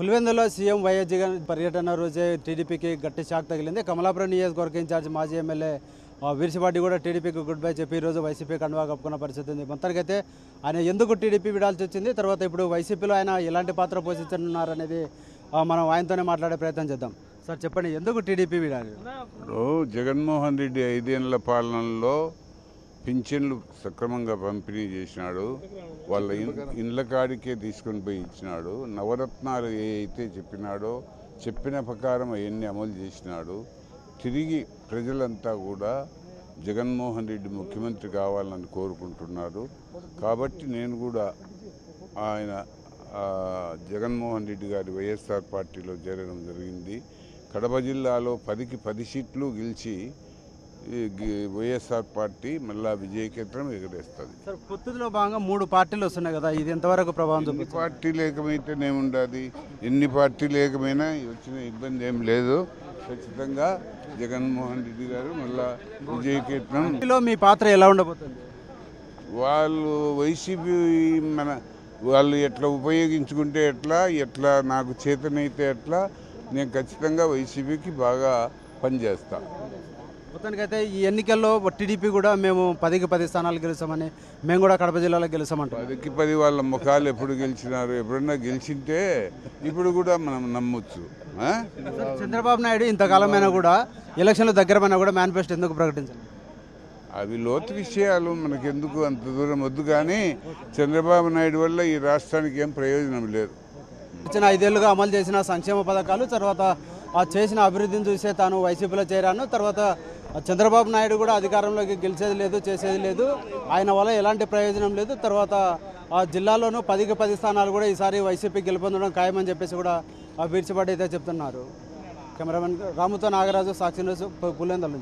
పులివెందులో CM YS Jagan పర్యటన రోజే టీడీపీకి గట్టి షాక్ తగిలింది. కమలాపురం నియోజకవర్గ ఇన్ఛార్జ్ మాజీ ఎమ్మెల్యే వీర్సిపాటి కూడా టీడీపీకి గుడ్ బై చెప్పి ఈరోజు వైసీపీ కండువా కప్పుకున్న పరిస్థితి ఉంది. మొత్తానికైతే ఆయన ఎందుకు టీడీపీ విడాల్సి వచ్చింది, తర్వాత ఇప్పుడు వైసీపీలో ఆయన ఎలాంటి పాత్ర పోషించనున్నారనేది మనం ఆయనతోనే మాట్లాడే ప్రయత్నం చేద్దాం. సార్ చెప్పండి, ఎందుకు టీడీపీ విడాలి? ఇప్పుడు జగన్మోహన్ రెడ్డి 5 ఏళ్ల పాలనలో పింఛన్లు సక్రమంగా పంపిణీ చేసినాడు. వాళ్ళ ఇండ్ల కాడికే తీసుకొని పోయి ఇచ్చినాడు. నవరత్నాలు ఏ అయితే చెప్పినాడో చెప్పిన ప్రకారం అవన్నీ అమలు చేసినాడు. తిరిగి ప్రజలంతా కూడా జగన్మోహన్ రెడ్డి ముఖ్యమంత్రి కావాలని కోరుకుంటున్నారు. కాబట్టి నేను కూడా ఆయన జగన్మోహన్ రెడ్డి గారి వైఎస్ఆర్ పార్టీలో చేరడం జరిగింది. కడప జిల్లాలో 10కి 10 సీట్లు గెలిచి వైఎస్ఆర్ పార్టీ మళ్ళా విజయకేత్రం ఎగరేస్తుంది. సార్, పొత్తులో భాగంగా 3 పార్టీలు వస్తున్నాయి కదా, ఇది ఎంతవరకు ప్రభావం చూపుతుంది? పార్టీలు ఏకమైతేనేముండదు, ఎన్ని పార్టీలు ఏకమైనా వచ్చిన ఇబ్బంది ఏం లేదు. ఖచ్చితంగా జగన్మోహన్ రెడ్డి గారు మళ్ళా విజయకేత్రం. మీ పాత్ర ఎలా ఉండబోతుంది? వాళ్ళు వైసీపీ వాళ్ళు ఎట్లా ఉపయోగించుకుంటే ఎట్లా నాకు చేతనైతే ఎట్లా నేను ఖచ్చితంగా వైసీపీకి బాగా పనిచేస్తా. మొత్తానికైతే ఈ ఎన్నికల్లో టీడీపీ కూడా మేము 10కి 10 స్థానాలు గెలుస్తామని, మేము కూడా కడప జిల్లాలో గెలుస్తామంటాం. 10కి 10 వాళ్ళ ముఖాలు ఎప్పుడు గెలిచినారు? ఎప్పుడన్నా గెలిచింటే ఇప్పుడు కూడా మనం నమ్మొచ్చు. చంద్రబాబు నాయుడు ఇంతకాలమైనా కూడా ఎలక్షన్లు దగ్గరమైనా కూడా మేనిఫెస్టో ఎందుకు ప్రకటించారు? అవి లోతు విషయాలు మనకెందుకు, అంత దూరం వద్దు. కానీ చంద్రబాబు నాయుడు వల్ల ఈ రాష్ట్రానికి ఏం ప్రయోజనం లేదు. ఇచ్చిన 5 ఏళ్లుగా అమలు చేసిన సంక్షేమ పథకాలు, తర్వాత చేసిన అభివృద్ధిని చూసే తాను వైసీపీలో చేరాను. తర్వాత చంద్రబాబు నాయుడు కూడా అధికారంలోకి గెలిచేది లేదు, చేసేది లేదు, ఆయన వల్ల ఎలాంటి ప్రయోజనం లేదు. తర్వాత ఆ జిల్లాలోనూ 10కి 10 స్థానాలు కూడా ఈసారి వైసీపీ గెలుపొందడం ఖాయమని చెప్పేసి కూడా వీర్సిపాటి అయితే చెప్తున్నారు. కెమెరామెన్ రాముతో నాగరాజు, సాక్షి న్యూస్, పులివెందుల నుంచి.